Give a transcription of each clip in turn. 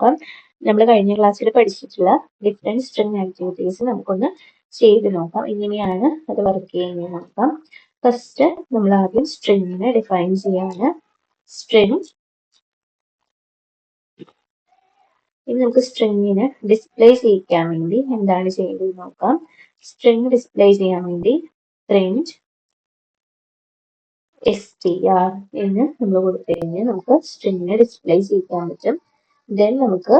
നോക്കാം. നമ്മൾ കഴിഞ്ഞ ക്ലാസ്സിൽ പഠിച്ചിട്ടുള്ള ഡിഫറെന്റ് സ്ട്രിംഗ് ആക്ടിവിറ്റീസ് നമുക്കൊന്ന് ചെയ്ത് നോക്കാം. എങ്ങനെയാണ് അത് വർക്ക് ചെയ്യുന്നത് നോക്കാം. ഫസ്റ്റ് നമ്മൾ ആദ്യം സ്ട്രിങ്ങിനെ ഡിഫൈൻ ചെയ്യാണ്. സ്ട്രിംഗ്, ഇനി നമുക്ക് സ്ട്രിങ്ങിനെ ഡിസ്പ്ലേ ചെയ്യിക്കാൻ വേണ്ടി എന്താണ് ചെയ്യേണ്ടത് നോക്കാം. സ്ട്രിംഗ് ഡിസ്പ്ലേ ചെയ്യാൻ വേണ്ടി പ്രിന്റ് str എന്ന് നമ്മൾ കൊടുത്തു കഴിഞ്ഞാൽ നമുക്ക് സ്ട്രിങ്ങിനെ ഡിസ്പ്ലേ ചെയ്യിക്കാൻ പറ്റും. ദെൻ നമുക്ക്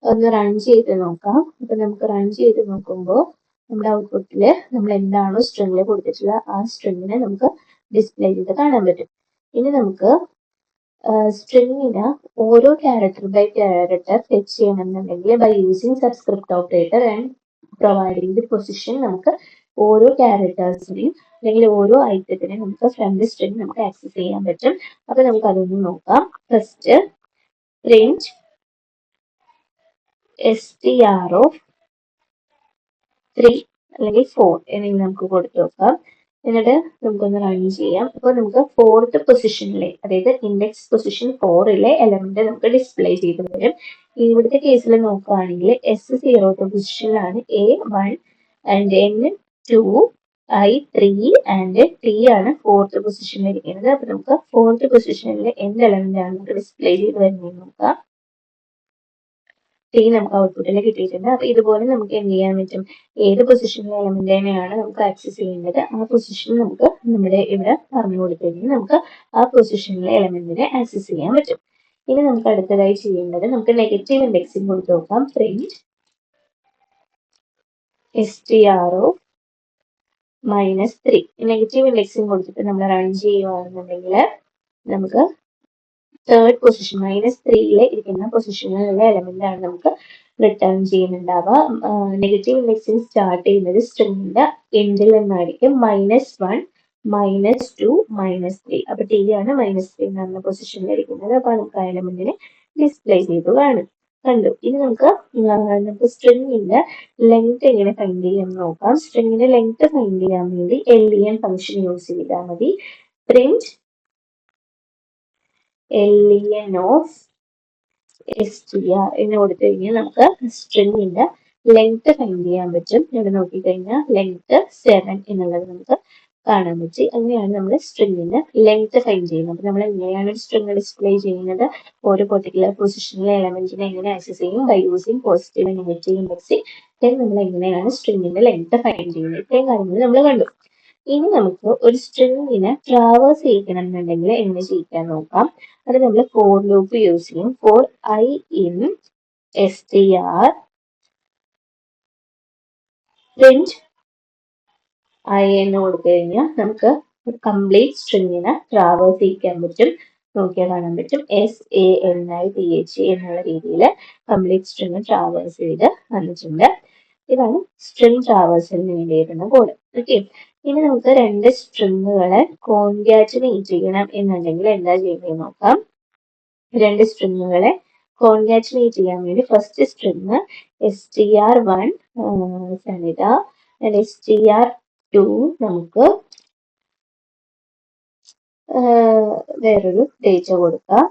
ഒന്ന് റൺ ചെയ്ത് നോക്കാം. അപ്പൊ നമുക്ക് റൺ ചെയ്ത് നോക്കുമ്പോൾ നമ്മുടെ ഔട്ട്പുട്ടിൽ നമ്മൾ എന്താണോ സ്ട്രിങ്ങിൽ കൊടുത്തിട്ടുള്ള ആ സ്ട്രിങ്ങിനെ നമുക്ക് ഡിസ്പ്ലേ ചെയ്ത് കാണാൻ പറ്റും. ഇനി നമുക്ക് സ്ട്രിങ്ങിന് ഓരോ ക്യാരക്ടർ ബൈ ക്യാരക്ടർ ഫെച്ച് ചെയ്യണമെന്നുണ്ടെങ്കിൽ by using subscript operator and providing the position നമുക്ക് ഓരോ ക്യാരക്ടേഴ്സിനെയും അല്ലെങ്കിൽ ഓരോ ഐറ്റത്തിനെയും നമുക്ക് ഫ്രം ദി സ്ട്രിങ് നമുക്ക് ആക്സസ് ചെയ്യാൻ പറ്റും. അപ്പൊ നമുക്ക് അതൊന്ന് നോക്കാം. ഫസ്റ്റ് പ്രിന്റ് str of 3 അല്ലെങ്കിൽ 4 എന്നെങ്കിലും നമുക്ക് കൊടുത്തു നോക്കാം. എന്നിട്ട് നമുക്കൊന്ന് റൺ ചെയ്യാം. അപ്പൊ നമുക്ക് 4th പൊസിഷനിലെ, അതായത് ഇൻഡെക്സ് പൊസിഷൻ 4ലെ എലമെന്റ് നമുക്ക് ഡിസ്പ്ലേ ചെയ്ത് വരും. ഇവിടുത്തെ കേസിൽ നോക്കുകയാണെങ്കിൽ S0th പൊസിഷനിലാണ് A1 and N2 I3 and T ആണ് 4th പൊസിഷനിൽ ഇരിക്കുന്നത്. അപ്പൊ നമുക്ക് 4th പൊസിഷനിലെ എന്ത് എലമെന്റ് ആണ് നമുക്ക് ഡിസ്പ്ലേ ചെയ്ത് വരുന്നത് നോക്കാം. T നമുക്ക് ഔട്ട്പുട്ടിൽ കിട്ടിയിട്ടുണ്ട്. അപ്പൊ ഇതുപോലെ നമുക്ക് എന്ത് ചെയ്യാൻ പറ്റും, ഏത് പൊസിഷനിലെ എലമെന്റിനെയാണ് നമുക്ക് ആക്സസ് ചെയ്യേണ്ടത് ആ പൊസിഷൻ നമുക്ക് നമ്മുടെ ഇവിടെ പറഞ്ഞു കൊടുത്തു നമുക്ക് ആ പൊസിഷനിലെ എലമെന്റിനെ ആക്സസ് ചെയ്യാൻ പറ്റും. ഇനി നമുക്ക് അടുത്തതായി ചെയ്യേണ്ടത് നമുക്ക് നെഗറ്റീവ് ഇൻഡെക്സിംഗ് കൊടുത്ത് നോക്കാം. Print str of -3 negative indexing കൊടുത്തിട്ട് നമ്മൾ റൺ ചെയ്യുകയാണെന്നുണ്ടെങ്കിൽ നമുക്ക് തേർഡ് പൊസിഷൻ -3ലെ ഇരിക്കുന്ന പൊസിഷനിലുള്ള എലമെന്റ് ആണ് നമുക്ക് റിട്ടേൺ ചെയ്യുന്നുണ്ടാവുക. നെഗറ്റീവ് ഇൻഡെക്സിംഗ് സ്റ്റാർട്ട് ചെയ്യുന്നത് സ്ട്രിങ്ങിന്റെ എൻഡിൽ നിന്നായിരിക്കും. -1 -2 -3 അപ്പൊ T ആണ് -3 എന്ന പൊസിഷനിൽ ഇരിക്കുന്നത്. അപ്പൊ നമുക്ക് ആ എലമെന്റിനെ ഡിസ്പ്ലേ ചെയ്തു കണ്ടു. ഇനി നമുക്ക് സ്ട്രിങ്ങിന്റെ ലെങ്ത് എങ്ങനെ ഫൈൻഡ് ചെയ്യാൻ നോക്കാം. സ്ട്രിങ്ങിന്റെ ലെങ്ത് ഫൈൻഡ് ചെയ്യാൻ വേണ്ടി len ഫംഗ്ഷൻ യൂസ് ചെയ്താൽ മതി. പ്രിന്റ് len of str എന്ന് കൊടുത്തു കഴിഞ്ഞാൽ നമുക്ക് സ്ട്രിങ്ങിന്റെ ലെങ്ത് ഫൈൻഡ് ചെയ്യാൻ പറ്റും. ഇവിടെ നോക്കിക്കഴിഞ്ഞാൽ ലെങ്ത് 7 എന്നുള്ളത് നമുക്ക് കാണാൻ പറ്റി. അങ്ങനെയാണ് നമ്മൾ സ്ട്രിങ്ങിന്റെ ലെങ്ത് ഫൈൻഡ് ചെയ്യുന്നത്. അപ്പൊ നമ്മൾ എങ്ങനെയാണ് സ്ട്രിങ് ഡിസ്പ്ലേ ചെയ്യുന്നത്, ഓരോ പെർട്ടിക്കുലർ പൊസിഷനിലെ എലമെന്റിനെ എങ്ങനെ ആക്സസ് ചെയ്യും, by using positive and negative indexing. Then നമ്മൾ എങ്ങനെയാണ് സ്ട്രിങ്ങിന്റെ ലെങ്ത് ഫൈൻഡ് ചെയ്യുന്നത്. ഇത്രയും കാര്യങ്ങൾ നമ്മൾ കണ്ടു. ഇനി നമുക്ക് ഒരു സ്ട്രിങ്ങിനെ ട്രാവേഴ്സ് ചെയ്യിക്കണം എന്നുണ്ടെങ്കിൽ എങ്ങനെ ചെയ്യിക്കാൻ നോക്കാം. അത് നമ്മൾ ഫോർ ലൂപ്പ് യൂസ് ചെയ്യും. For I in str print I എന്ന് കൊടുത്തു കഴിഞ്ഞാൽ നമുക്ക് കംപ്ലീറ്റ് സ്ട്രിങ്ങിനെ ട്രാവേഴ്സ് ചെയ്യിക്കാൻ പറ്റും. നോക്കിയാൽ കാണാൻ പറ്റും SANITH എന്നുള്ള രീതിയിൽ കംപ്ലീറ്റ് സ്ട്രിങ് ട്രാവേഴ്സ് ചെയ്ത് വന്നിട്ടുണ്ട്. ഇതാണ് സ്ട്രിംഗ് ട്രാവേഴ്സലിന് വേണ്ടിയിരുന്ന കോഡ്. ഓക്കെ, ഇനി നമുക്ക് രണ്ട് സ്ട്രിങ്ങുകളെ കോൺകാറ്റിനേറ്റ് ചെയ്യണം എന്നുണ്ടെങ്കിൽ എന്താ ചെയ്യുന്നത് നോക്കാം. രണ്ട് സ്ട്രിങ്ങുകളെ കോൺകാറ്റിനേറ്റ് ചെയ്യാൻ വേണ്ടി first string str1 Sanitha and str2 നമുക്ക് വേറൊരു ഡേറ്റ കൊടുക്കാം.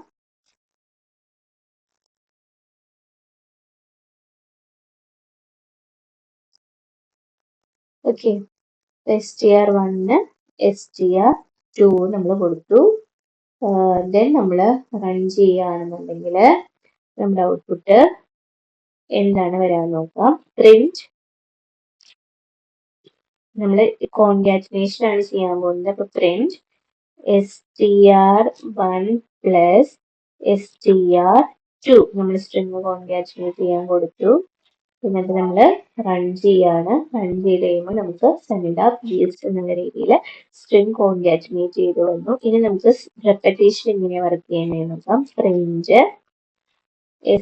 ഓക്കെ, str1 str2 നമ്മൾ കൊടുത്തു. ദെൻ നമ്മൾ റൺ ചെയ്യുകയാണെന്നുണ്ടെങ്കിൽ നമ്മുടെ ഔട്ട്പുട്ട് എന്താണ് വരാൻ നോക്കാം. പ്രിന്റ്, നമ്മൾ കോൺകാറ്റിനേഷൻ ആണ് ചെയ്യാൻ പോകുന്നത്. അപ്പൊ പ്രിന്റ് str1 പ്ലസ് str2 നമ്മൾ സ്ട്രിങ് കോൺകാറ്റിനേറ്റ് ചെയ്യാൻ കൊടുത്തു. എന്നിട്ട് നമ്മൾ റൺ ചെയ്യാണ്. റൺ ചെയ്ത് കഴിയുമ്പോൾ നമുക്ക് സനിത PS എന്നുള്ള രീതിയിൽ സ്ട്രിങ് കോൺകാറ്റിനേറ്റ് ചെയ്ത് വന്നു. ഇനി നമുക്ക് റെപ്പറ്റേഷൻ എങ്ങനെ വർക്ക് ചെയ്യുന്നത് നോക്കാം. പ്രിന്റ്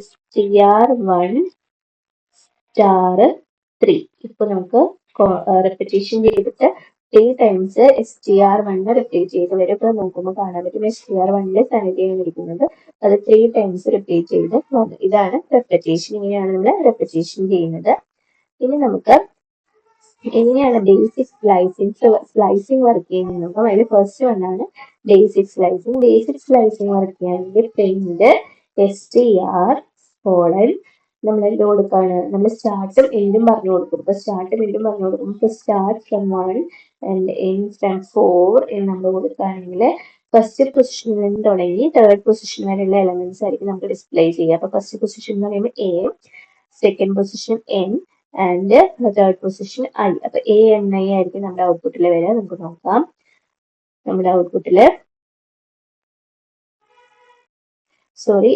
str1 *3 ഇപ്പൊ നമുക്ക് റെപ്പറ്റേഷൻ ചെയ്തിട്ട് 3 ടൈംസ് str1 റിപ്പീറ്റ് ചെയ്ത് വരും. ഇപ്പൊ നോക്കുമ്പോൾ കാണാൻ പറ്റും str1 സനിതയാണ് ഇരിക്കുന്നത്. അത് 3 ടൈംസ് റിപ്പീറ്റ് ചെയ്ത് വന്നു. ഇതാണ് റെപ്പറ്റേഷൻ. ഇങ്ങനെയാണ് നമ്മൾ റെപ്പറ്റേഷൻ ചെയ്യുന്നത്. ഇനി നമുക്ക് എങ്ങനെയാണ് ബേസിക് സ്ലൈസിംഗ് വർക്ക് ചെയ്യുന്നത് നോക്കാം. അതിൽ ഫസ്റ്റ് വണ്ണാണ് basic slicing. Basic slicing work ചെയ്യാൻ വേണ്ടി പ്രിന്റ് str കോളൻ നമ്മൾ എന്ത് കൊടുക്കാണ്, നമ്മൾ സ്റ്റാർട്ടും എൻഡും പറഞ്ഞു കൊടുക്കും. ഇപ്പൊ സ്റ്റാർട്ടും എൻഡും പറഞ്ഞു കൊടുക്കും. ഇപ്പൊ start from 1 and end from 4 എന്ന് നമ്മൾ കൊടുക്കുകയാണെങ്കിൽ ഫസ്റ്റ് പൊസിഷനിൽ നിന്ന് തുടങ്ങി തേർഡ് പൊസിഷൻ വരെയുള്ള എലമെന്റ്സ് ആയിരിക്കും നമുക്ക് ഡിസ്പ്ലേ ചെയ്യുക. അപ്പൊ ഫസ്റ്റ് പൊസിഷൻ എന്ന് പറയുമ്പോൾ A, second position N and third position I. അപ്പൊ എ എൻ ഐ ആയിരിക്കും നമ്മുടെ ഔട്ട്പുട്ടിൽ വരിക. നമുക്ക് നോക്കാം. നമ്മുടെ ഔട്ട്പുട്ടില്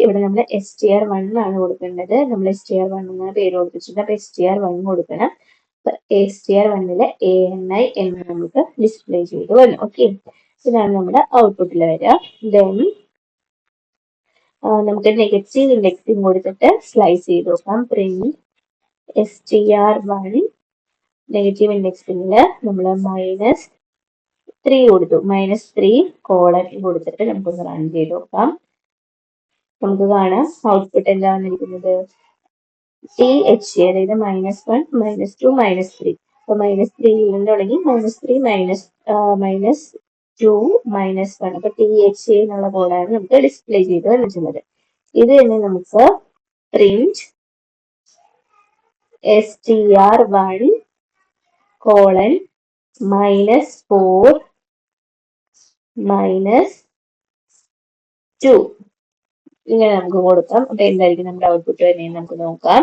ഇവിടെ നമ്മൾ str1 ആണ് കൊടുക്കേണ്ടത്. നമ്മൾ str1 എന്ന പേര് കൊടുത്തിട്ടുണ്ട്. അപ്പൊ str1 കൊടുക്കണം. str1ലെ ANI എന്ന് നമുക്ക് ഡിസ്പ്ലേ ചെയ്ത് വന്നു. ഓക്കെ, ഇതാണ് നമ്മുടെ ഔട്ട്പുട്ടിൽ വരിക. ദെൻ നമുക്ക് നെഗറ്റീവ് ഇൻഡെക്സിങ് കൊടുത്തിട്ട് സ്ലൈസ് ചെയ്ത് നോക്കാം. പ്രിന്റ് str1 നെഗറ്റീവ് ഇൻഡെക്സിങ്ങില് നമ്മൾ -3 കൊടുത്തു. -3 കോളൻ കൊടുത്തിട്ട് നമുക്കൊന്ന് റൺ ചെയ്ത് നോക്കാം. നമുക്ക് കാണാം ഔട്ട്പുട്ട് എന്താ വന്നിരിക്കുന്നത്, TH, അതായത് -1, -2, -3. അപ്പൊ -3 നിന്ന് തുടങ്ങി -3, -2, -1. അപ്പൊ TH എന്നുള്ള കോഡാണ് നമുക്ക് ഡിസ്പ്ലേ ചെയ്ത് വന്നിട്ടുള്ളത്. ഇത് തന്നെ നമുക്ക് പ്രിന്റ് str1 കോളൻ -4 -2 ഇങ്ങനെ നമുക്ക് കൊടുക്കാം. അപ്പൊ എന്തായിരിക്കും നമ്മുടെ ഔട്ട്പുട്ട് വരുന്നത് നമുക്ക് നോക്കാം.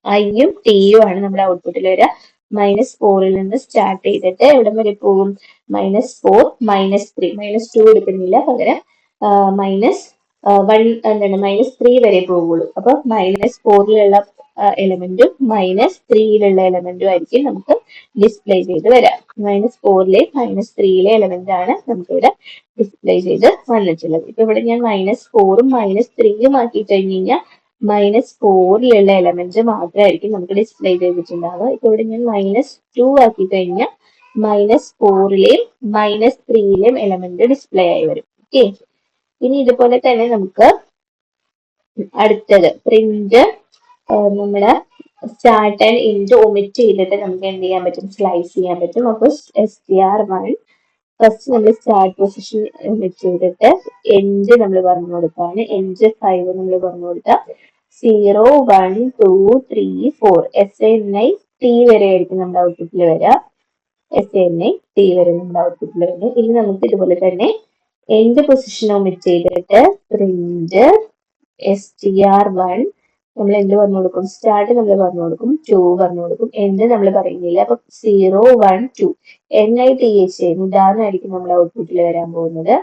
ഐയും ടിയും ആണ് നമ്മുടെ ഔട്ട്പുട്ടിൽ വരിക. -4ൽ നിന്ന് സ്റ്റാർട്ട് ചെയ്തിട്ട് എവിടം വരെ പോകും, -4, -3, -2 എടുക്കുന്നില്ല, പകരം -1 എന്താണ് -3 വരെ പോകുള്ളൂ. അപ്പൊ -4ലുള്ള എലമെന്റും -3യിലുള്ള എലമെന്റും ആയിരിക്കും നമുക്ക് ഡിസ്പ്ലേ ചെയ്ത് വരാം. -4ലെ -3യിലെ എലമെന്റ് ആണ് നമുക്കിവിടെ ഡിസ്പ്ലേ ചെയ്ത് വന്നിട്ടുള്ളത്. ഇപ്പൊ ഇവിടെ ഞാൻ -4ഉം -3യും ആക്കി കഴിഞ്ഞ് കഴിഞ്ഞാൽ -4ലുള്ള എലമെന്റ് മാത്രമായിരിക്കും നമുക്ക് ഡിസ്പ്ലേ ചെയ്തിട്ടുണ്ടാവുക. ഇപ്പൊ ഇവിടെ ഞാൻ -2 ആക്കി കഴിഞ്ഞാൽ -4ലെയും -3യിലെയും എലമെന്റ് ഡിസ്പ്ലേ ആയി വരും. ഓക്കെ, ഇനി ഇതുപോലെ തന്നെ നമുക്ക് അടുത്തത് പ്രിന്റ് നമ്മുടെ സ്റ്റാർട്ട് ആൻഡ് എൻഡ് ഒമിറ്റ് ചെയ്തിട്ട് നമുക്ക് എന്ത് ചെയ്യാൻ പറ്റും, സ്ലൈസ് ചെയ്യാൻ പറ്റും. അപ്പൊ str1 ഫസ്റ്റ് നമ്മൾ സ്റ്റാർട്ട് പൊസിഷൻ ഒമിറ്റ് ചെയ്തിട്ട് എൻഡ് നമ്മൾ പറഞ്ഞു കൊടുക്കാണ്. എൻഡ് 5 നമ്മൾ പറഞ്ഞു കൊടുത്താൽ 0, 1, 2, 3, 4 SNI T വരെ ആയിരിക്കും നമ്മുടെ ഔട്ട്പുട്ടിൽ വരിക. SNI T വരെ നമ്മുടെ ഔട്ട്പുട്ടിൽ വരുന്നു. ഇനി നമുക്ക് ഇതുപോലെ തന്നെ എൻഡ് പൊസിഷൻ ഒമിറ്റ് ചെയ്തിട്ട് പ്രിന്റ് str1 നമ്മൾ എന്ത് പറഞ്ഞു കൊടുക്കും, സ്റ്റാർട്ട് നമ്മൾ പറഞ്ഞു കൊടുക്കും, 2 പറഞ്ഞു കൊടുക്കും, എൻഡ് നമ്മൾ പറയുന്നില്ല. അപ്പൊ 0, 1, 2 NITH നിദാനമായിരിക്കും നമ്മുടെ ഔട്ട്പുട്ടിൽ വരാൻ പോകുന്നത്.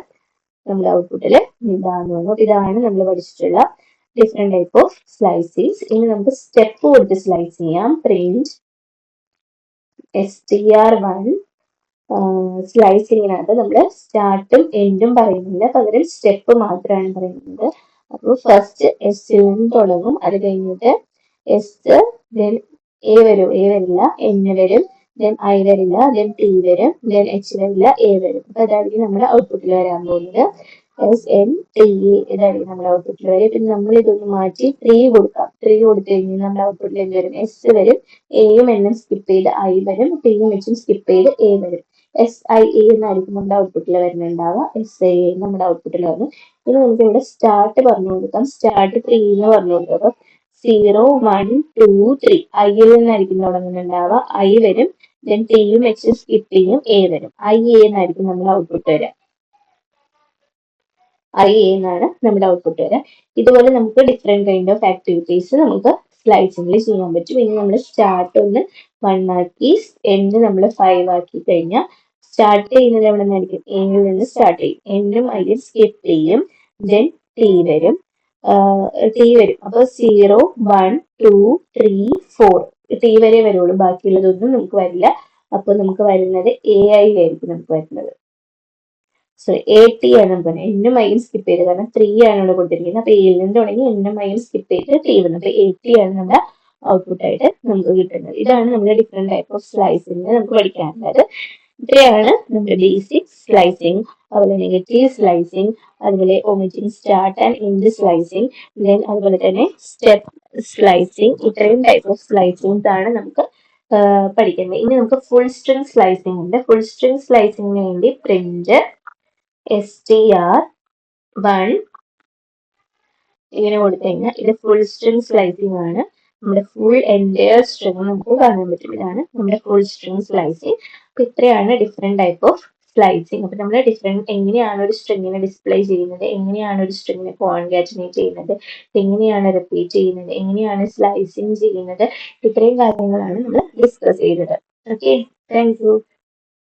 നമ്മുടെ ഔട്ട്പുട്ടിൽ നിദാനം വന്നു. ഇതാണ് നമ്മൾ പഠിച്ചിട്ടുള്ള ഡിഫറെന്റ് ടൈപ്പ് ഓഫ് സ്ലൈസിങ്സ്. ഇനി നമുക്ക് സ്റ്റെപ്പ് കൊടുത്ത് സ്ലൈസ് ചെയ്യാം. പ്രിന്റ് str1 സ്ലൈസിങ്ങിനകത്ത് നമ്മൾ സ്റ്റാർട്ടും എൻഡും പറയുന്നില്ല, പകരം സ്റ്റെപ്പ് മാത്രമാണ് പറയുന്നത്. അപ്പോൾ ഫസ്റ്റ് എസ് നിന്ന് തുടങ്ങും, അത് കഴിഞ്ഞിട്ട് എസ്, ദെൻ എ വരും, എ വരില്ല, എൻ വരും, ദെൻ ഐ വരില്ല, ദെൻ ടി വരും, ദെൻ എച്ച് വരില്ല, എ വരും. അപ്പൊ അതായിരിക്കും നമ്മുടെ ഔട്ട്പുട്ടിൽ വരാൻ പോകുന്നത്. SNT ഇതായിരിക്കും നമ്മുടെ ഔട്ട്പുട്ടിൽ വരും. പിന്നെ നമ്മൾ ഇതൊന്ന് മാറ്റി 3 കൊടുക്കാം. 3 കൊടുത്തു കഴിഞ്ഞാൽ നമ്മുടെ ഔട്ട്പുട്ടിൽ എന്ത് വരും, എസ് വരും, എയും എന്നും സ്കിപ്പ് ചെയ്ത് ഐ വരും, ടിയും എച്ചും സ്കിപ്പ് ചെയ്ത് എ വരും. SIA എന്നായിരിക്കും നമ്മുടെ ഔട്ട്പുട്ടിൽ വരുന്നുണ്ടാവുക. SIA നമ്മുടെ ഔട്ട്പുട്ടിൽ വന്നു. ഇനി നമുക്ക് ഇവിടെ സ്റ്റാർട്ട് പറഞ്ഞു കൊടുക്കാം. സ്റ്റാർട്ട് 3 എന്ന് പറഞ്ഞു കൊടുക്കാം. അപ്പൊ 0, 1, 2, 3 ഐയിൽ നിന്നായിരിക്കും തുടങ്ങുന്നുണ്ടാവുക. ഐ വരും, ദെൻ ടിയും എച്ചും സ്കിപ്പ് ചെയ്യും, എ വരും. IA എന്നായിരിക്കും നമ്മുടെ ഔട്ട്പുട്ട് വരിക. IA എന്നാണ് നമ്മുടെ ഔട്ട്പുട്ട് വരിക. ഇതുപോലെ നമുക്ക് ഡിഫറെന്റ് കൈൻഡ് ഓഫ് ആക്ടിവിറ്റീസ് നമുക്ക് സ്ലൈസിംഗിൽ ചെയ്യാൻ പറ്റും. ഇനി നമ്മൾ സ്റ്റാർട്ട് ഒന്ന് 1 ആക്കി എൻഡ് നമ്മൾ 5 ആക്കി കഴിഞ്ഞാൽ സ്റ്റാർട്ട് ചെയ്യുന്നത് എവിടെ നിന്നായിരിക്കും, എയിൽ നിന്ന് സ്റ്റാർട്ട് ചെയ്യും, എൻഡും ഐയും സ്കിപ്പ് ചെയ്യും, ദെൻ ടി വരും, അപ്പൊ 0, 1, 2, 3, 4 ടി വരെ വരുള്ളൂ, ബാക്കിയുള്ളതൊന്നും നമുക്ക് വരില്ല. അപ്പൊ നമുക്ക് വരുന്നത് AI ആയിരിക്കും നമുക്ക് വരുന്നത്. AT ആണ് നമുക്ക് പറയുന്നത്. എന്നും ഐയും സ്കിപ്പ് ചെയ്ത്, കാരണം 3 ആണ് ഇവിടെ കൊടുത്തിരിക്കുന്നത്. അപ്പൊ എയിൽ നിന്ന് തുടങ്ങി എന്നും ഐയും സ്കിപ്പ് ചെയ്ത് ടി വന്നു. അപ്പൊ AT ആണ് നമ്മുടെ ഔട്ട്പുട്ട് ആയിട്ട് നമുക്ക് കിട്ടുന്നത്. ഇതാണ് നമ്മുടെ ഡിഫറെന്റ് ടൈപ്പ് ഓഫ് സ്ലൈസിംഗ് നമുക്ക് പഠിക്കാനുള്ളത്. ഇത്രയാണ് നമ്മുടെ ബേസിക് സ്ലൈസിംഗ്, അതുപോലെ നെഗറ്റീവ് സ്ലൈസിംഗ്, അതുപോലെ omitting start and end slicing, then അതുപോലെ തന്നെ സ്റ്റെപ്പ് സ്ലൈസിംഗ്. ഇത്രയും ടൈപ്പ് ഓഫ് സ്ലൈസിംഗ്സ് ആണ് നമുക്ക് പഠിക്കുന്നത്. ഇനി നമുക്ക് ഫുൾ സ്ട്രിംഗ് സ്ലൈസിംഗ് ഉണ്ട്. ഫുൾ സ്ട്രിംഗ് സ്ലൈസിംഗിന് വേണ്ടി പ്രിന്റ് str1 ഇങ്ങനെ കൊടുത്തു കഴിഞ്ഞാൽ ഇത് ഫുൾ സ്ട്രിങ് സ്ലൈസിങ് ആണ്. നമ്മുടെ ഫുൾ എൻറ്റയർ സ്ട്രിങ് നമുക്ക് കാണാൻ പറ്റും. ഇതാണ് നമ്മുടെ ഫുൾ സ്ട്രിങ് സ്ലൈസിങ്. അപ്പൊ ഇത്രയാണ് ഡിഫറെന്റ് ടൈപ്പ് ഓഫ് സ്ലൈസിങ്. അപ്പൊ നമ്മൾ ഡിഫറെന്റ് എങ്ങനെയാണ് ഒരു സ്ട്രിങ്ങിനെ ഡിസ്പ്ലേ ചെയ്യുന്നത്, എങ്ങനെയാണ് ഒരു സ്ട്രിങ്ങിനെ കോൺകാറ്റിനേറ്റ് ചെയ്യുന്നത്, എങ്ങനെയാണ് റിപ്പീറ്റ് ചെയ്യുന്നത്, എങ്ങനെയാണ് സ്ലൈസിങ് ചെയ്യുന്നത്, ഇത്രയും കാര്യങ്ങളാണ് നമ്മൾ ഡിസ്കസ് ചെയ്തത്. Okay, thank you.